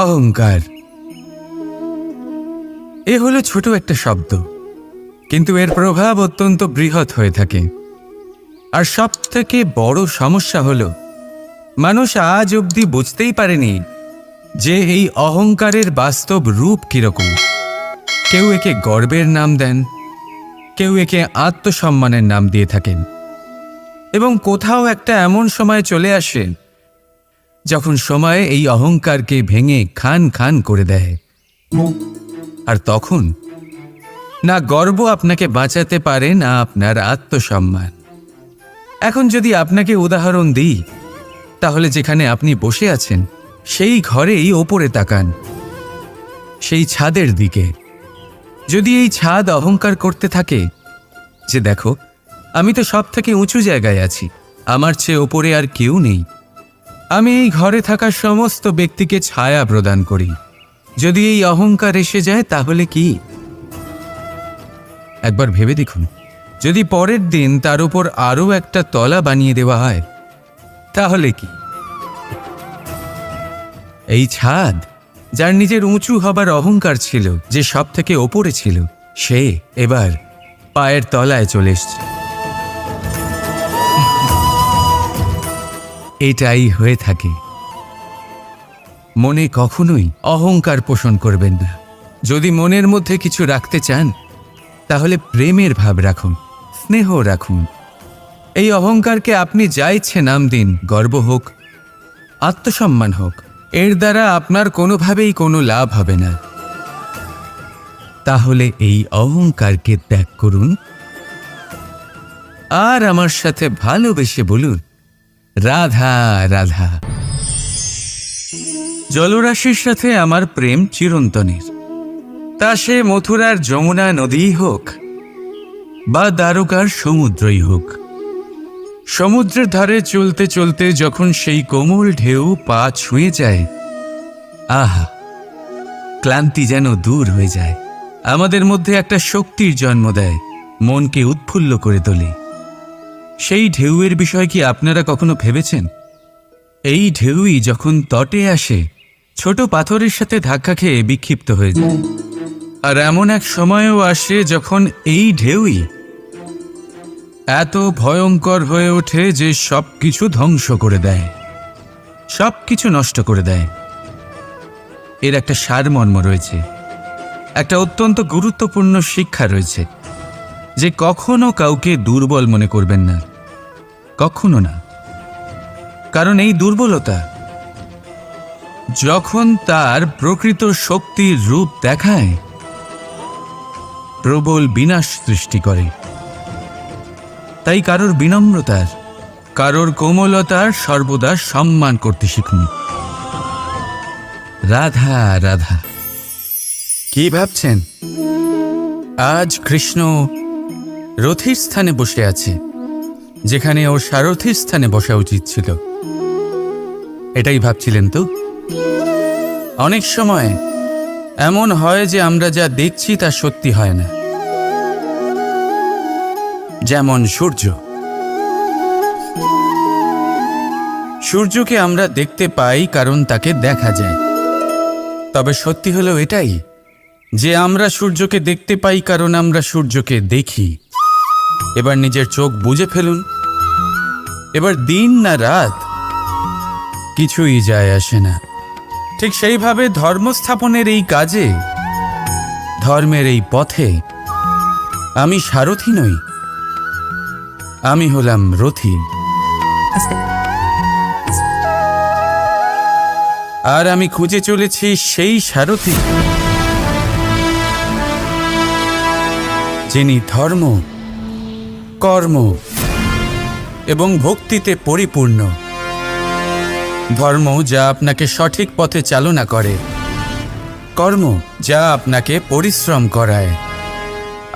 অহংকার এ হলো ছোট একটা শব্দ, কিন্তু এর প্রভাব অত্যন্ত বৃহৎ হয়ে থাকে। আর সব থেকে বড় সমস্যা হলো মানুষ আজ অবধি বুঝতেই পারেনি যে এই অহংকারের বাস্তব রূপ কিরকম। কেউ একে গর্বের নাম দেন, কেউ একে আত্মসম্মানের নাম দিয়ে থাকেন, এবং কোথাও একটা এমন সময় চলে আসে যখন সময় এই অহংকারকে ভেঙে খান খান করে দেয়। আর তখন না গর্ব আপনাকে বাঁচাতে পারে, না আপনার আত্মসম্মান। এখন যদি আপনাকে উদাহরণ দিই, তাহলে যেখানে আপনি বসে আছেন সেই ঘরেই ওপরে তাকান, সেই ছাদের দিকে। যদি এই ছাদ অহংকার করতে থাকে যে দেখো, আমি তো সব থেকে উঁচু জায়গায় আছি, আমার চেয়ে ওপরে আর কেউ নেই, আমি এই ঘরে থাকা সমস্ত ব্যক্তিকে ছায়া প্রদান করি, যদি এই অহংকার এসে যায় তাহলে কি? একবার ভেবে দেখুন, যদি পরের দিন তার উপর আরও একটা তলা বানিয়ে দেওয়া হয় তাহলে কি? এই ছাদ, যার নিজের উঁচু হবার অহংকার ছিল, যে সব থেকে ওপরে ছিল, সে এবার পায়ের তলায় চলে এসছে। এটাই হয়ে থাকে। মনে কখনোই অহংকার পোষণ করবেন না। যদি মনের মধ্যে কিছু রাখতে চান তাহলে প্রেমের ভাব রাখুন, স্নেহ রাখুন। এই অহংকারকে আপনি যা ইচ্ছে নাম দিন, গর্ব হোক, আত্মসম্মান হোক, এর দ্বারা আপনার কোনোভাবেই কোনো লাভ হবে না। তাহলে এই অহংকারকে ত্যাগ করুন আর আমার সাথে ভালোবেসে বলুন, রাধা রাধা। জলরাশির সাথে আমার প্রেম চিরন্তনের, তা সে মথুরার যমুনা নদীই হোক বা দ্বারকার সমুদ্রই হোক। সমুদ্রের ধারে চলতে চলতে যখন সেই কোমল ঢেউ পা ছুঁয়ে যায়, আহা, ক্লান্তি যেন দূর হয়ে যায়। আমাদের মধ্যে একটা শক্তির জন্ম দেয়, মনকে উৎফুল্ল করে তোলে। সেই ঢেউয়ের বিষয় কি আপনারা কখনো ভেবেছেন? এই ঢেউই যখন তটে আসে, ছোট পাথরের সাথে ধাক্কা খেয়ে বিক্ষিপ্ত হয়ে যায়। আর এমন এক সময়ও আসে যখন এই ঢেউই এত ভয়ঙ্কর হয়ে ওঠে যে সবকিছু ধ্বংস করে দেয়, সবকিছু নষ্ট করে দেয়। এর একটা সারমর্ম রয়েছে, একটা অত্যন্ত গুরুত্বপূর্ণ শিক্ষা রয়েছে, যে কখনো কাউকে দুর্বল মনে করবেন না, কখনো না। কারণ এই দুর্বলতা যখন তার প্রকৃত শক্তির রূপ দেখায়, প্রবল বিনাশ সৃষ্টি করে। তাই কারোর বিনম্রতার, কারোর কোমলতার সর্বদা সম্মান করতে শিখুন। রাধা রাধা। কি ভাবছেন? আজ কৃষ্ণ রথির স্থানে বসে আছে, যেখানে ও সারথির স্থানে বসা উচিত ছিল। এটাই ভাবছিলেন তো? অনেক সময় এমন হয় যে আমরা যা দেখছি তা সত্যি হয় না। যেমন সূর্য, সূর্যকে আমরা দেখতে পাই কারণ তাকে দেখা যায়। তবে সত্যি হলো এটাই যে আমরা সূর্যকে দেখতে পাই কারণ আমরা সূর্যকে দেখি। এবার নিজের চোখ বুজে ফেলুন। এবার দিন না রাত কিছুই যায় আসে না। ঠিক সেইভাবে ধর্মস্থাপনের এই কাজে, ধর্মের এই পথে আমি সারথি নই, আমি হলাম রথী। আর আমি খুঁজে চলেছি সেই সারথি, যিনি ধর্ম, কর্ম এবং ভক্তিতে পরিপূর্ণ। ধর্ম যা আপনাকে সঠিক পথে চালনা করে, কর্ম যা আপনাকে পরিশ্রম করায়,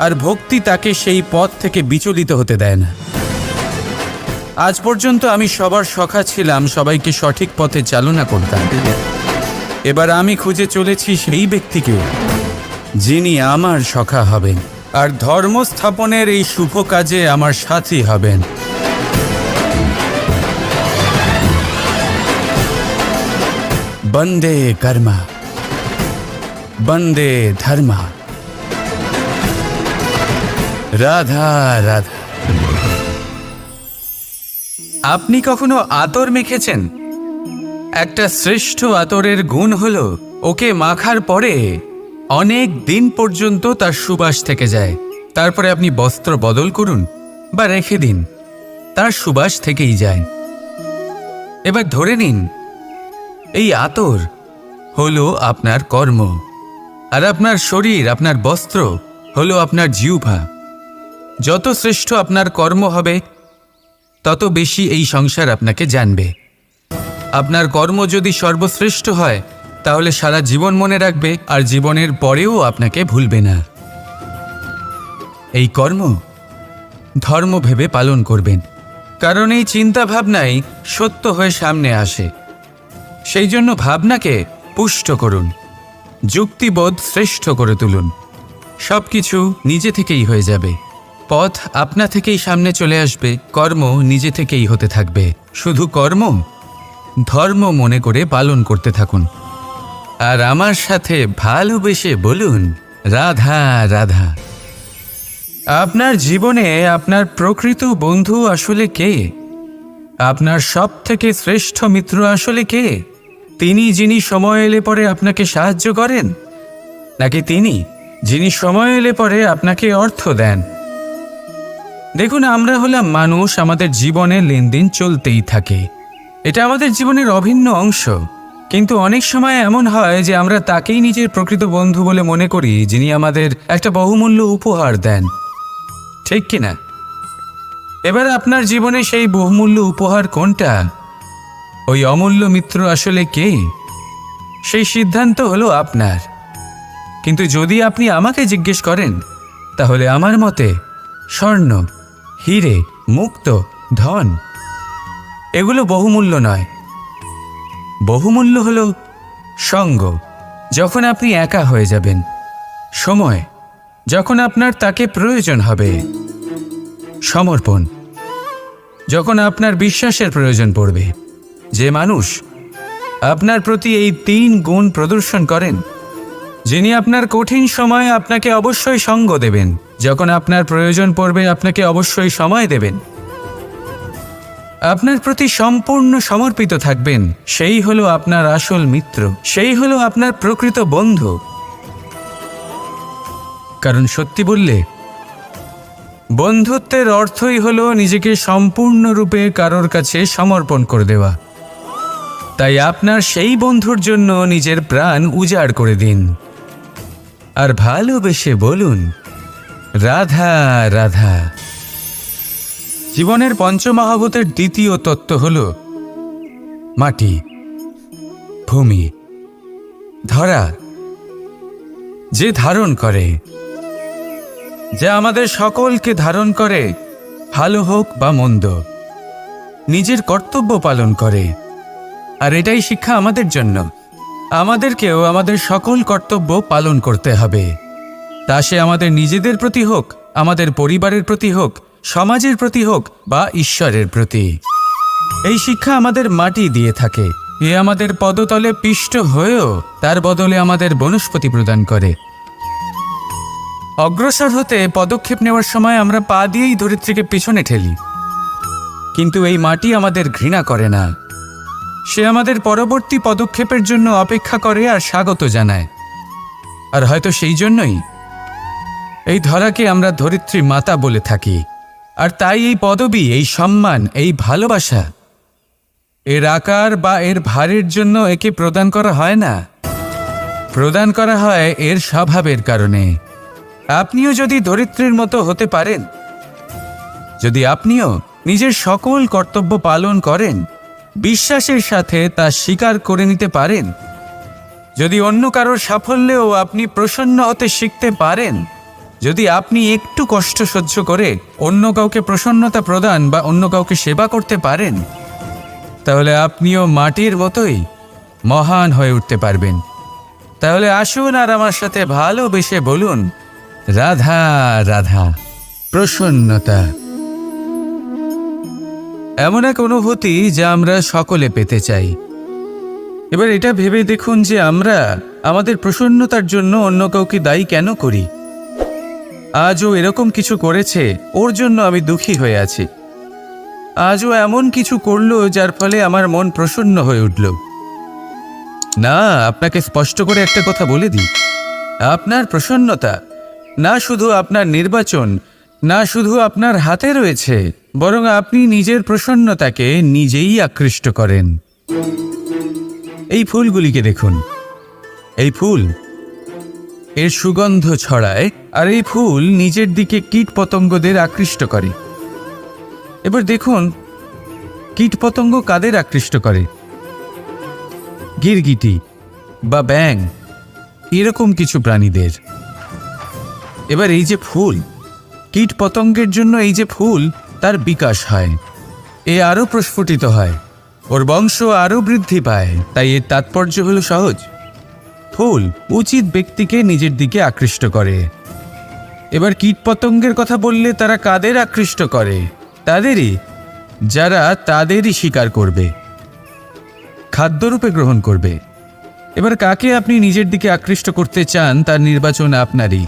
আর ভক্তি তাকে সেই পথ থেকে বিচলিত হতে দেয় না। আজ পর্যন্ত আমি সবার সখা ছিলাম, সবাইকে সঠিক পথে চালনা করতাম। এবার আমি খুঁজে চলেছি সেই ব্যক্তিকে যিনি আমার সখা হবেন আর ধর্ম স্থাপনের এই শুভ কাজে আমার সাথী হবেন। বন্দে কর্মা বন্দে ধর্মা রাধা রাধা। আপনি কখনো আতর মেখেছেন? একটা শ্রেষ্ঠ আতরের গুণ হলো ওকে মাখার পরে অনেক দিন পর্যন্ত তার সুবাস থেকে যায়। তারপরে আপনি বস্ত্র বদল করুন বা রেখে দিন, তার সুবাস থেকেই যায়। এবার ধরে নিন এই আতর হলো আপনার কর্ম, আর আপনার শরীর, আপনার বস্ত্র হলো আপনার জিহ্বা। যত শ্রেষ্ঠ আপনার কর্ম হবে তত বেশি এই সংসার আপনাকে জানবে। আপনার কর্ম যদি সর্বশ্রেষ্ঠ হয় তাহলে সারা জীবন মনে রাখবে, আর জীবনের পরেও আপনাকে ভুলবে না। এই কর্ম ধর্ম ভেবে পালন করবেন, কারণ এই চিন্তা ভাবনাই সত্য হয়ে সামনে আসে। সেই জন্য ভাবনাকে পুষ্ট করুন, যুক্তিবোধ শ্রেষ্ঠ করে তুলুন। সব কিছু নিজে থেকেই হয়ে যাবে, পথ আপনা থেকেই সামনে চলে আসবে, কর্ম নিজে থেকেই হতে থাকবে। শুধু কর্ম ধর্ম মনে করে পালন করতে থাকুন। আর আমার সাথে ভালোবেসে বলুন রাধা রাধা। আপনার জীবনে আপনার প্রকৃত বন্ধু আসলে কে? আপনার সব থেকে শ্রেষ্ঠ মিত্র আসলে কে? তিনি যিনি সময় এলে পরে আপনাকে সাহায্য করেন, নাকি তিনি যিনি সময় এলে পরে আপনাকে অর্থ দেন? দেখুন, আমরা হলাম মানুষ, আমাদের জীবনে লেনদেন চলতেই থাকে, এটা আমাদের জীবনের অভিন্ন অংশ। কিন্তু অনেক সময় এমন হয় যে আমরা তাকেই নিজের প্রকৃত বন্ধু বলে মনে করি, যিনি আমাদের একটা বহুমূল্য উপহার দেন, ঠিক কিনা? এবার আপনার জীবনে সেই বহুমূল্য উপহার কোনটা, ওই অমূল্য মিত্র আসলে কে, সেই সিদ্ধান্ত হলো আপনার। কিন্তু যদি আপনি আমাকে জিজ্ঞেস করেন তাহলে আমার মতে স্বর্ণ, হিরে, মুক্ত, ধন এগুলো বহুমূল্য নয়। বহুমূল্য হলো সঙ্গ, যখন আপনি একা হয়ে যাবেন, সময় যখন আপনার তাকে প্রয়োজন হবে, সমর্পণ যখন আপনার বিশ্বাসের প্রয়োজন পড়বে। যে মানুষ আপনার প্রতি এই 3 গুণ প্রদর্শন করেন, যিনি আপনার কঠিন সময়ে আপনাকে অবশ্যই সঙ্গ দেবেন, যখন আপনার প্রয়োজন পড়বে আপনাকে অবশ্যই সময় দেবেন, আপনার প্রতি সম্পূর্ণ সমর্পিত থাকবেন, সেই হলো আপনার আসল মিত্র, সেই হলো আপনার প্রকৃত বন্ধু। কারণ সত্যি বললে বন্ধুত্বের অর্থই হলো নিজেকে সম্পূর্ণরূপে কারোর কাছে সমর্পণ করে দেওয়া। তাই আপনার সেই বন্ধুর জন্য নিজের প্রাণ উজাড় করে দিন, আর ভালোবেসে বলুন রাধা রাধা। জীবনের পঞ্চমহাভূতের দ্বিতীয় তত্ত্ব হল মাটি, ভূমি, ধরা, যে ধারণ করে, যা আমাদের সকলকে ধারণ করে, ভালো হোক বা মন্দ, নিজের কর্তব্য পালন করে। আর এটাই শিক্ষা আমাদের জন্য। আমাদেরকেও আমাদের সকল কর্তব্য পালন করতে হবে, তা সে আমাদের নিজেদের প্রতি হোক, আমাদের পরিবারের প্রতি হোক, সমাজের প্রতি হোক বা ঈশ্বরের প্রতি। এই শিক্ষা আমাদের মাটি দিয়ে থাকে, এ আমাদের পদতলে পিষ্ট হয়েও তার বদলে আমাদের বনস্পতি প্রদান করে। অগ্রসর হতে পদক্ষেপ নেওয়ার সময় আমরা পা দিয়েই ধরিত্রীকে পিছনে ঠেলি, কিন্তু এই মাটি আমাদের ঘৃণা করে না, সে আমাদের পরবর্তী পদক্ষেপের জন্য অপেক্ষা করে আর স্বাগত জানায়। আর হয়তো সেই জন্যই এই ধরাকে আমরা ধরিত্রী মাতা বলে থাকি। আর তাই এই পদবি, এই সম্মান, এই ভালোবাসা এর আকার বা এর ভারের জন্য একে প্রদান করা হয় না, প্রদান করা হয় এর স্বভাবের কারণে। আপনিও যদি ধরিত্রীর মতো হতে পারেন, যদি আপনিও নিজের সকল কর্তব্য পালন করেন, বিশ্বাসের সাথে তা স্বীকার করে নিতে পারেন, যদি অন্য কারোর সাফল্যেও আপনি প্রসন্ন হতে শিখতে পারেন, যদি আপনি একটু কষ্ট সহ্য করে অন্য কাউকে প্রসন্নতা প্রদান বা অন্য কাউকে সেবা করতে পারেন, তাহলে আপনিও মাটির মতোই মহান হয়ে উঠতে পারবেন। তাহলে আসুন আর আমার সাথে ভালোবেসে বলুন রাধা রাধা। প্রসন্নতা এমন এক অনুভূতি যা আমরা সকলে পেতে চাই, এবার এটা ভেবে দেখুন যে আমরা আমাদের প্রসন্নতার জন্য অন্য কাউকে দায়ী কেন করি। আজও এরকম কিছু করেছে, ওর জন্য আমি দুঃখী হয়ে আছি। আজও এমন কিছু করলো যার ফলে আমার মন প্রসন্ন হয়ে উঠল। না, আপনাকে স্পষ্ট করে একটা কথা বলে দিই, আপনার প্রসন্নতা না শুধু আপনার নির্বাচন, না শুধু আপনার হাতে রয়েছে, বরং আপনি নিজের প্রসন্নতাকে নিজেই আকৃষ্ট করেন। এই ফুলগুলিকে দেখুন, এই ফুল এর সুগন্ধ ছড়ায়, আর এই ফুল নিজের দিকে কীট পতঙ্গদের আকৃষ্ট করে। এবার দেখুন কীট পতঙ্গ কাদের আকৃষ্ট করে? গিরগিটি বা ব্যাঙ, এরকম কিছু প্রাণীদের। এবার এই যে ফুল, কীট পতঙ্গের জন্য এই যে ফুল, তার বিকাশ হয়, এ আরও প্রস্ফুটিত হয়, ওর বংশ আরও বৃদ্ধি পায়। তাই এর তাৎপর্য হলো সহজ, ফুল উচিত ব্যক্তিকে নিজের দিকে আকৃষ্ট করে। এবার কীট পতঙ্গের কথা বললে তারা কাদের আকৃষ্ট করে? তাদেরই, যারা তাদেরই শিকার করবে, খাদ্যরূপে গ্রহণ করবে। এবার কাকে আপনি নিজের দিকে আকৃষ্ট করতে চান তার নির্বাচন আপনারই।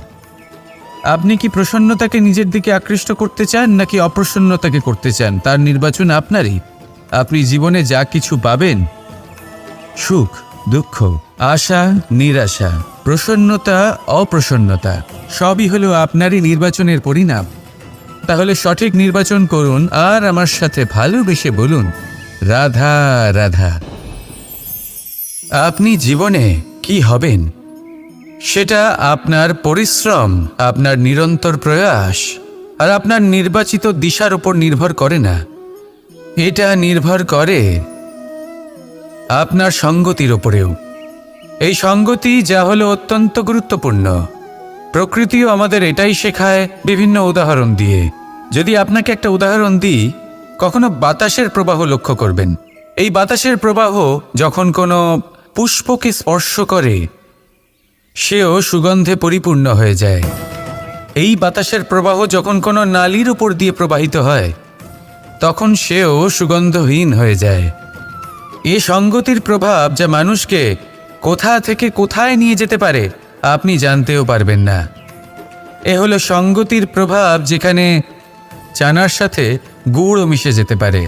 আপনি কি প্রসন্নতাকে নিজের দিকে আকৃষ্ট করতে চান নাকি অপ্রসন্নতাকে করতে চান তার নির্বাচন আপনারই। আপনি জীবনে যা কিছু পাবেন, সুখ দুঃখ, আশা নিরাশা, প্রসন্নতা অপ্রসন্নতা, সবই হলো আপনারই নির্বাচনের পরিণাম। তাহলে সঠিক নির্বাচন করুন আর আমার সাথে ভালোবেসে বলুন, রাধা রাধা। আপনি জীবনে কি হবেন সেটা আপনার পরিশ্রম, আপনার নিরন্তর প্রয়াস আর আপনার নির্বাচিত দিশার উপর নির্ভর করে না। এটা নির্ভর করে আপনার সঙ্গতির ওপরেও। এই সঙ্গতি যা হলো অত্যন্ত গুরুত্বপূর্ণ। প্রকৃতিও আমাদের এটাই শেখায় বিভিন্ন উদাহরণ দিয়ে। যদি আপনাকে একটা উদাহরণ দিই, কখনো বাতাসের প্রবাহ লক্ষ্য করবেন। এই বাতাসের প্রবাহ যখন কোনো পুষ্পকে স্পর্শ করে, সেও সুগন্ধে পরিপূর্ণ হয়ে যায়। এই বাতাসের প্রবাহ যখন কোনো নালীর উপর দিয়ে প্রবাহিত হয়, তখন সেও সুগন্ধহীন হয়ে যায়। এ সঙ্গতির প্রভাব যা মানুষকে কোথা থেকে কোথায় নিয়ে যেতে পারে আপনি জানতেও পারবেন না। এ হলো সঙ্গতির প্রভাব, যেখানে চানার সাথে গুড়ও মিশে যেতে পারে।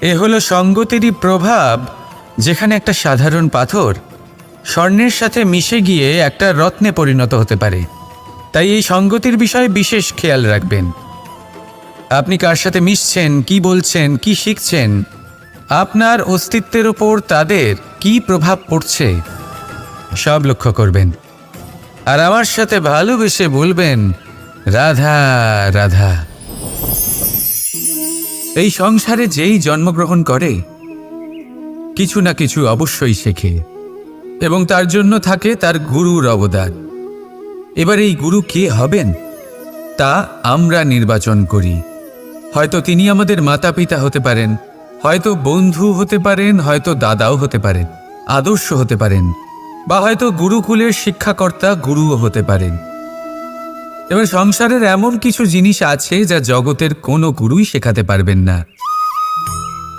এ হলো সঙ্গতিরই প্রভাব, যেখানে একটা সাধারণ পাথর স্বর্ণের সাথে মিশে গিয়ে একটা রত্নে পরিণত হতে পারে। তাই এই সঙ্গতির বিষয়ে বিশেষ খেয়াল রাখবেন। আপনি কার সাথে মিশছেন, কি বলছেন, কি শিখছেন, আপনার অস্তিত্বের ওপর তাদের কি প্রভাব পড়ছে সব লক্ষ্য করবেন। আর আমার সাথে ভালোবেসে বলবেন, রাধা রাধা। এই সংসারে যেই জন্মগ্রহণ করে কিছু না কিছু অবশ্যই শেখে, এবং তার জন্য থাকে তার গুরুর অবদান। এবার এই গুরু কে হবেন তা আমরা নির্বাচন করি। হয়তো তিনি আমাদের মাতা পিতা হতে পারেন, হয়তো বন্ধু হতে পারেন, হয়তো দাদাও হতে পারেন, আদর্শ হতে পারেন, বা হয়তো গুরুকুলের শিক্ষাকর্তা গুরুও হতে পারেন। এবার সংসারের এমন কিছু জিনিস আছে যা জগতের কোনো গুরুই শেখাতে পারবেন না,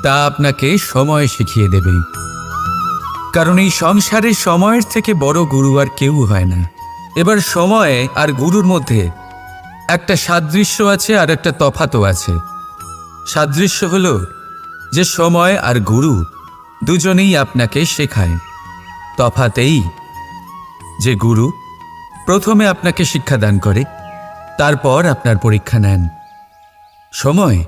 তা আপনাকে সময় শিখিয়ে দেবে। কারণ এই সংসারে সময়ের থেকে বড় গুরু আর কেউ হয় না। এবার সময় আর গুরুর মধ্যে একটা সাদৃশ্য আছে আর একটা তফাতও আছে। সাদৃশ্য হলো যে সময় আর গুরু দুজনেই আপনাকে শেখায়। তফাতেই যে গুরু প্রথমে আপনাকে শিক্ষাদান করে, তারপর আপনার পরীক্ষা নেন। সময়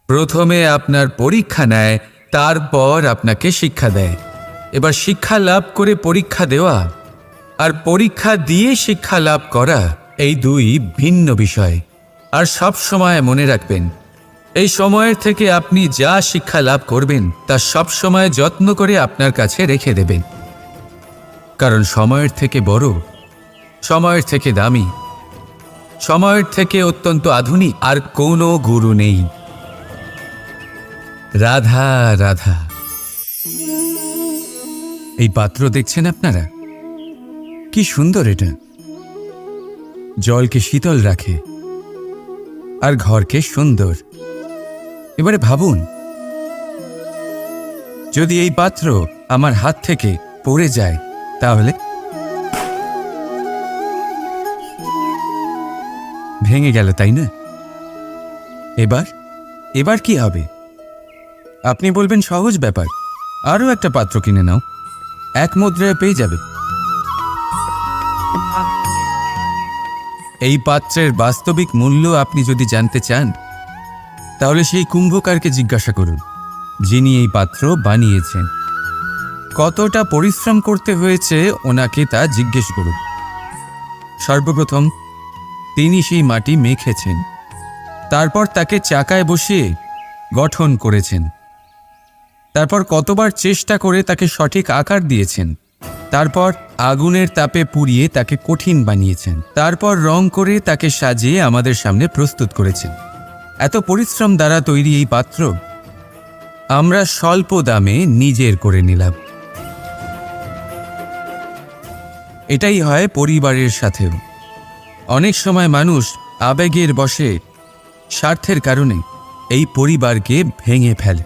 প্রথমে আপনার পরীক্ষা নেয়, তারপর আপনাকে শিক্ষা দেয়। এবার শিক্ষা লাভ করে পরীক্ষা দেওয়া আর পরীক্ষা দিয়ে শিক্ষা লাভ করা, এই দুই ভিন্ন বিষয়। আর সব সময় মনে রাখবেন, এই সময়ের থেকে আপনি যা শিক্ষা লাভ করবেন তা সব সময় যত্ন করে আপনার কাছে রেখে দেবেন। কারণ সময়ের থেকে বড়, সময়ের থেকে দামি, সময়ের থেকে অত্যন্ত আধুনিক আর কোনো গুরু নেই। রাধা রাধা। এই পাত্র দেখছেন আপনারা, কি সুন্দর এটা। জলকে শীতল রাখে আর ঘরকে সুন্দর। এবারে ভাবুন, যদি এই পাত্র আমার হাত থেকে পড়ে যায় তাহলে ভেঙে গেল, তাই না? এবার কি হবে? আপনি বলবেন সহজ ব্যাপার, আরও একটা পাত্র কিনে নাও, 1 মুদ্রায় পেয়ে যাবে। এই পাত্রের বাস্তবিক মূল্য আপনি যদি জানতে চান তাহলে সেই কুম্ভকারকে জিজ্ঞাসা করুন, যিনি এই পাত্র বানিয়েছেন। কতটা পরিশ্রম করতে হয়েছে ওনাকে তা জিজ্ঞেস করুন। সর্বপ্রথম তিনি সেই মাটি মেখেছেন, তারপর তাকে চাকায় বসিয়ে গঠন করেছেন, তারপর কতবার চেষ্টা করে তাকে সঠিক আকার দিয়েছেন, তারপর আগুনের তাপে পুড়িয়ে তাকে কঠিন বানিয়েছেন, তারপর রং করে তাকে সাজিয়ে আমাদের সামনে প্রস্তুত করেছেন। এত পরিশ্রম দ্বারা তৈরি এই পাত্র আমরা স্বল্প দামে নিজের করে নিলাম। এটাই হয় পরিবারের সাথেও। অনেক সময় মানুষ আবেগের বশে, স্বার্থের কারণে এই পরিবারকে ভেঙে ফেলে।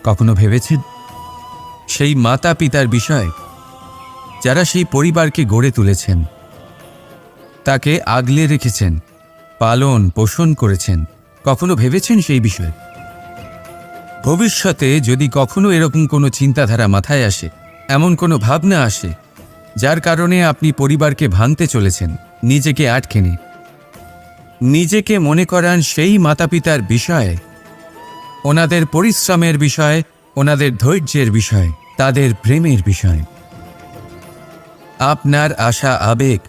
কখনো ভেবেছেন সেই মাতা পিতার বিষয় যারা সেই পরিবারকে গড়ে তুলেছেন, তাকে আগলে রেখেছেন, পালন পোষণ করেছেন? কখনো ভেবেছেন সেই বিষয়ে? ভবিষ্যতে যদি কখনো এরকম কোনো চিন্তাধারা মাথায় আসে, এমন কোনো ভাবনা আসে যার কারণে আপনি পরিবারকে ভাঙতে চলেছেন, নিজেকে আটকে নিন, নিজেকে মনে করান সেই মাতা পিতার বিষয়ে, ওনাদের পরিশ্রমের বিষয়, ওনাদের ধৈর্যের বিষয়, তাদের প্রেমের বিষয়। আপনার আশা আবেগ,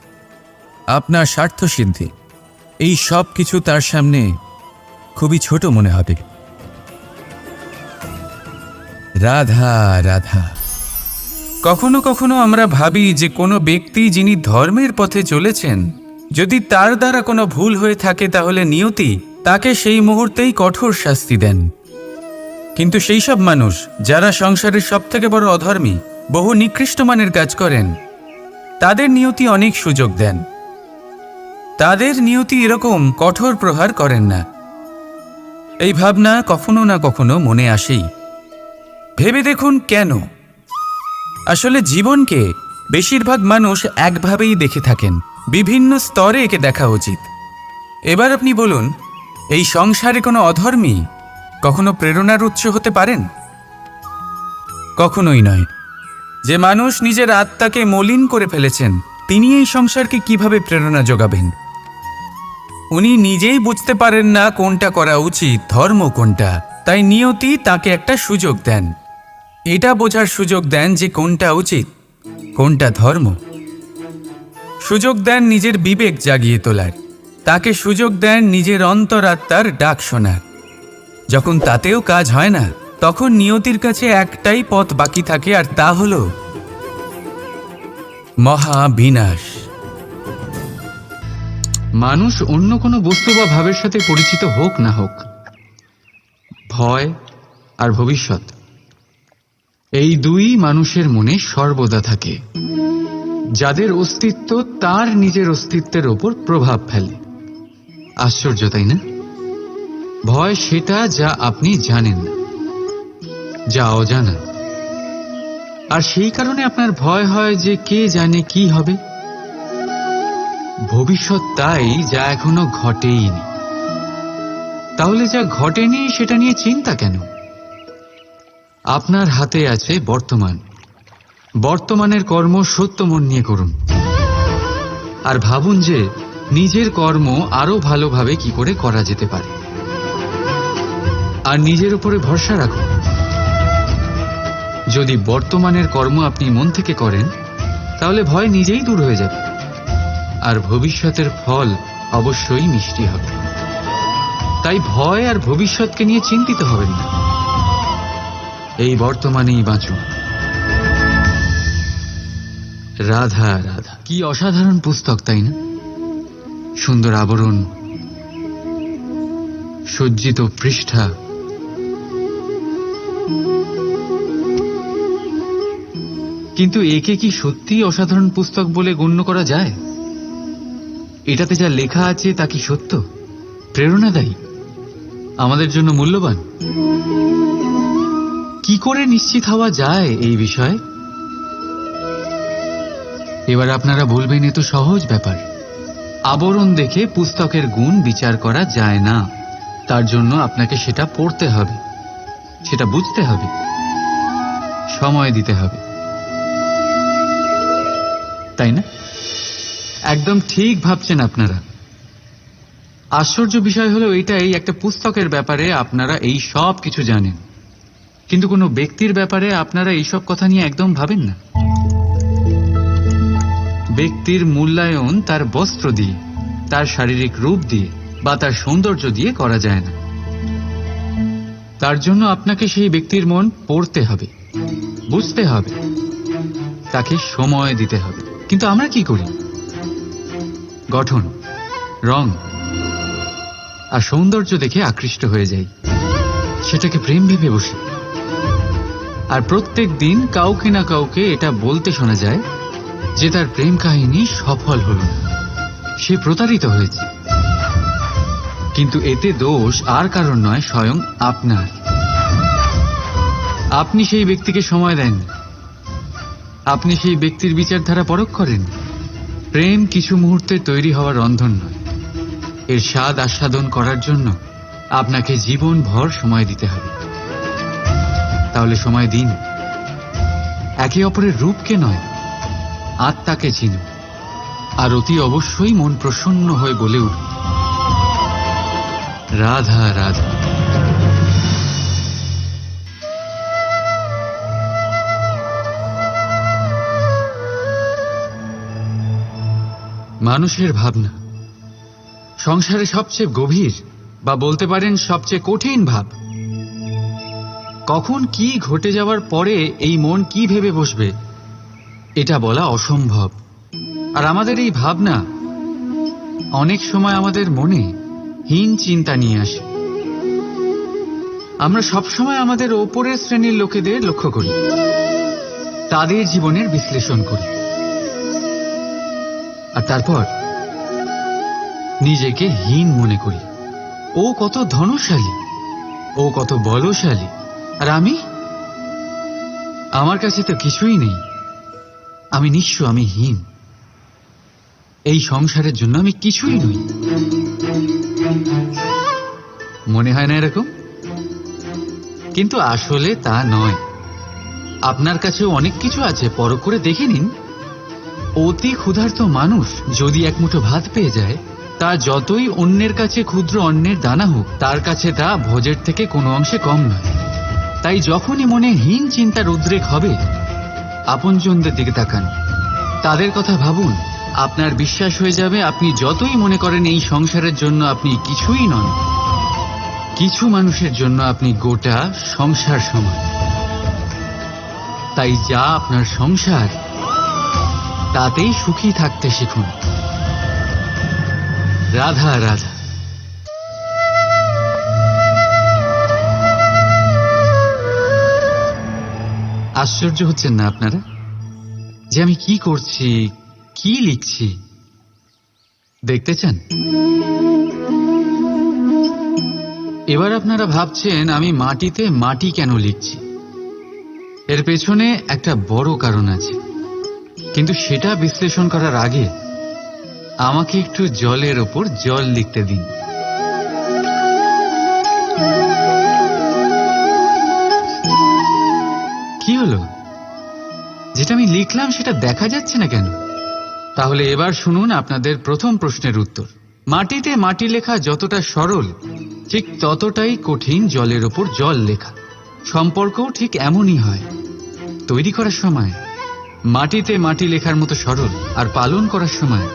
আপনার স্বার্থসিদ্ধি, এই সব কিছু তার সামনে খুবই ছোট মনে হবে। রাধা রাধা। কখনো কখনো আমরা ভাবি যে কোনো ব্যক্তি যিনি ধর্মের পথে চলেছেন, যদি তার দ্বারা কোনো ভুল হয়ে থাকে তাহলে নিয়তি তাকে সেই মুহূর্তেই কঠোর শাস্তি দেন। কিন্তু সেই সব মানুষ যারা সংসারের সবথেকে বড় অধর্মী, বহু নিকৃষ্ট মানের কাজ করেন, তাদের নিয়তি অনেক সুযোগ দেন। তাদের নিয়তি এরকম কঠোর প্রহার করেন না। এই ভাবনা কখনো না কখনো মনে আসেই। ভেবে দেখুন কেন? আসলে জীবনকে বেশিরভাগ মানুষ একভাবেই দেখে থাকেন, বিভিন্ন স্তরে একে দেখা উচিত। এবার আপনি বলুন, এই সংসারে কোনো অধর্মী কখনো প্রেরণার উৎস হতে পারেন? কখনোই নয়। যে মানুষ নিজের আত্মাকে মলিন করে ফেলেছেন, তিনি এই সংসারকে কিভাবে প্রেরণা যোগাবেন? উনি নিজেই বুঝতে পারেন না কোনটা করা উচিত, ধর্ম কোনটা। তাই নিয়তি তাকে একটা সুযোগ দেন, এটা বোঝার সুযোগ দেন যে কোনটা উচিত, কোনটা ধর্ম। সুযোগ দেন নিজের বিবেক জাগিয়ে তোলার, তাকে সুযোগ দেন নিজের অন্তরাত্মার ডাক শোনার। যখন তাতেও কাজ হয় না, তখন নিয়তির কাছে একটাই পথ বাকি থাকে, আর তা হল মহাবিনাশ। মানুষ অন্য কোনো বস্তু বা ভাবের সাথে পরিচিত হোক না হোক, ভয় আর ভবিষ্যৎ, এই দুই মানুষের মনে সর্বদা থাকে। যাদের অস্তিত্ব তার নিজের অস্তিত্বের ওপর প্রভাব ফেলে। আশ্চর্য, তাই না? ভয় সেটা যা আপনি জানেন না, যা অজানা। আর সেই কারণে আপনার ভয় হয় যে কে জানে কি হবে। ভবিষ্যৎ তাই যা এখনো ঘটেইনি। তাহলে যা ঘটেনি সেটা নিয়ে চিন্তা কেন? আপনার হাতে আছে বর্তমান। বর্তমানের কর্ম সত্য মন নিয়ে করুন, আর ভাবুন যে নিজের কর্ম আরো ভালোভাবে কি করে করা যেতে পারে। আর নিজের উপরে ভরসা রাখুন। যদি বর্তমানের কর্ম আপনি মন থেকে করেন, তাহলে ভয় নিজেই দূর হয়ে যাবে, আর ভবিষ্যতের ফল অবশ্যই মিষ্টি হবে। তাই ভয় আর ভবিষ্যৎকে নিয়ে চিন্তিত হবেন না, এই বর্তমানেই বাঁচুন। রাধা রাধা। কি অসাধারণ পুস্তক, তাই না? সুন্দর আবরণ, সজ্জিত পৃষ্ঠা, কিন্তু একে কি সত্যিই অসাধারণ পুস্তক বলে গণ্য করা যায়? এটাতে যা লেখা আছে তা কি সত্য, প্রেরণাদায়ী? আমাদের জন্য মূল্যবান। কি করে নিশ্চিত হওয়া যায় এই বিষয়ে? এবার আপনারা বলবেন, এ তো সহজ ব্যাপার। আবরণ দেখে পুস্তকের গুণ বিচার করা যায় না। তার জন্য আপনাকে সেটা পড়তে হবে, সেটা বুঝতে হবে, সময় দিতে হবে, তাই না? একদম ঠিক ভাবছেন আপনারা। আশ্চর্য বিষয় হলো এইটাই, একটা পুস্তকের ব্যাপারে আপনারা এই সব কিছু জানেন, কিন্তু কোনো ব্যক্তির ব্যাপারে আপনারা এইসব কথা নিয়ে একদম ভাবেন না। ব্যক্তির মূল্যায়ন তার বস্ত্র দিয়ে, তার শারীরিক রূপ দিয়ে বা তার সৌন্দর্য দিয়ে করা যায় না। তার জন্য আপনাকে সেই ব্যক্তির মন পড়তে হবে, বুঝতে হবে, তাকে সময় দিতে হবে। কিন্তু আমরা কি করি? গঠন, রং আর সৌন্দর্য দেখে আকৃষ্ট হয়ে যাই, সেটাকে প্রেম ভেবে বসি। আর প্রত্যেক দিন কাউকে না কাউকে এটা বলতে শোনা যায় যে তার প্রেম কাহিনী সফল হল না, সে প্রতারিত হয়েছে। কিন্তু এতে দোষ আর কারণ নয়, স্বয়ং আপনার। আপনি সেই ব্যক্তিকে সময় দেন, আপনি সেই ব্যক্তির বিচারধারা পরখ করেন। প্রেম কিছু মুহূর্তে তৈরি হওয়ার রন্ধন নয়, এর স্বাদ আস্বাদন করার জন্য আপনাকে জীবনভর সময় দিতে হবে। তাহলে সময় দিন, একে অপরের রূপকে নয়, আত্মাকে চিনুন। আর অতি অবশ্যই মন প্রসন্ন হয়ে বলে উঠুন, রাধা রাধা। মানুষের ভাবনা সংসারে সবচেয়ে গভীর বা বলতে পারেন সবচেয়ে কঠিন ভাব। কখন কি ঘটে যাওয়ার পরে এই মন কি ভেবে বসবে এটা বলা অসম্ভব। আর আমাদের এই ভাবনা অনেক সময় আমাদের মনে হীন চিন্তা নিয়ে আসে। আমরা সবসময় আমাদের ওপরের শ্রেণীর লোকেদের লক্ষ্য করি, তাদের জীবনের বিশ্লেষণ করি, আর তারপর নিজেকে হীন মনে করি। ও কত ধনশালী, ও কত বলশালী, আর আমার কাছে তো কিছুই নেই। আমি নিঃস্ব, আমি হীন, এই সংসারের জন্য আমি কিছুই নই। মনে হয় না এরকম? কিন্তু আসলে তা নয়। আপনার কাছেও অনেক কিছু আছে, পরখ করে দেখে নিন। অতি ক্ষুধার্ত মানুষ যদি এক মুঠো ভাত পেয়ে যায়, তা যতই অন্যের কাছে ক্ষুদ্র অন্নের দানা হোক, তার কাছে তা ভোজের থেকে কোনো অংশে কম নয়। তাই যখনই মনে হীন চিন্তার উদ্রেক হবে, আপনজনদের দিকে তাকান, তাদের কথা ভাবুন। আপনার বিশ্বাস হয়ে যাবে, আপনি যতই মনে করেন এই সংসারের জন্য আপনি কিছুই নন, কিছু মানুষের জন্য আপনি গোটা সংসার সমান। তাই যা আপনার সংসার, তাতেই সুখী থাকতে শিখুন। রাধা রাধা। আশ্চর্য হচ্ছেন না আপনারা যে আমি কি করছি, কি লিখছি? দেখতে চান? এবার আপনারা ভাবছেন আমি মাটিতে মাটি কেন লিখছি। এর পেছনে একটা বড় কারণ আছে, কিন্তু সেটা বিশ্লেষণ করার আগে আমাকে একটু জলের ওপর জল লিখতে দিন। কি হলো? যেটা আমি লিখলাম সেটা দেখা যাচ্ছে না কেন? তাহলে এবার শুনুন আপনাদের প্রথম প্রশ্নের উত্তর। মাটিতে মাটি লেখা যতটা সরল, ঠিক ততটাই কঠিন জলের ওপর জল লেখা। সম্পর্কও ঠিক এমনই হয়। তৈরি করার সময় মাটিতে মাটি লেখার মতো সরল, আর পালন করার সময়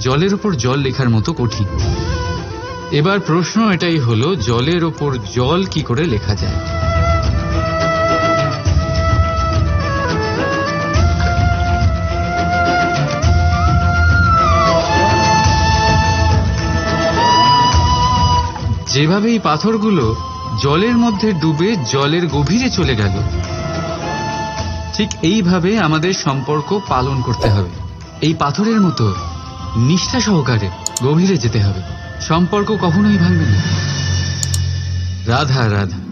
জলের ওপর জল লেখার মতো কঠিন। এবার প্রশ্ন এটাই হলো, জলের ওপর জল কি করে লেখা যায়? যেভাবে এই পাথরগুলো জলের মধ্যে ডুবে জলের গভীরে চলে গেল, ঠিক এইভাবে আমাদের সম্পর্ক পালন করতে হবে। এই পাথরের মতো নিষ্ঠা সহকারে গভীরে যেতে হবে। সম্পর্ক কখনোই ভাঙবে না। রাধা রাধা।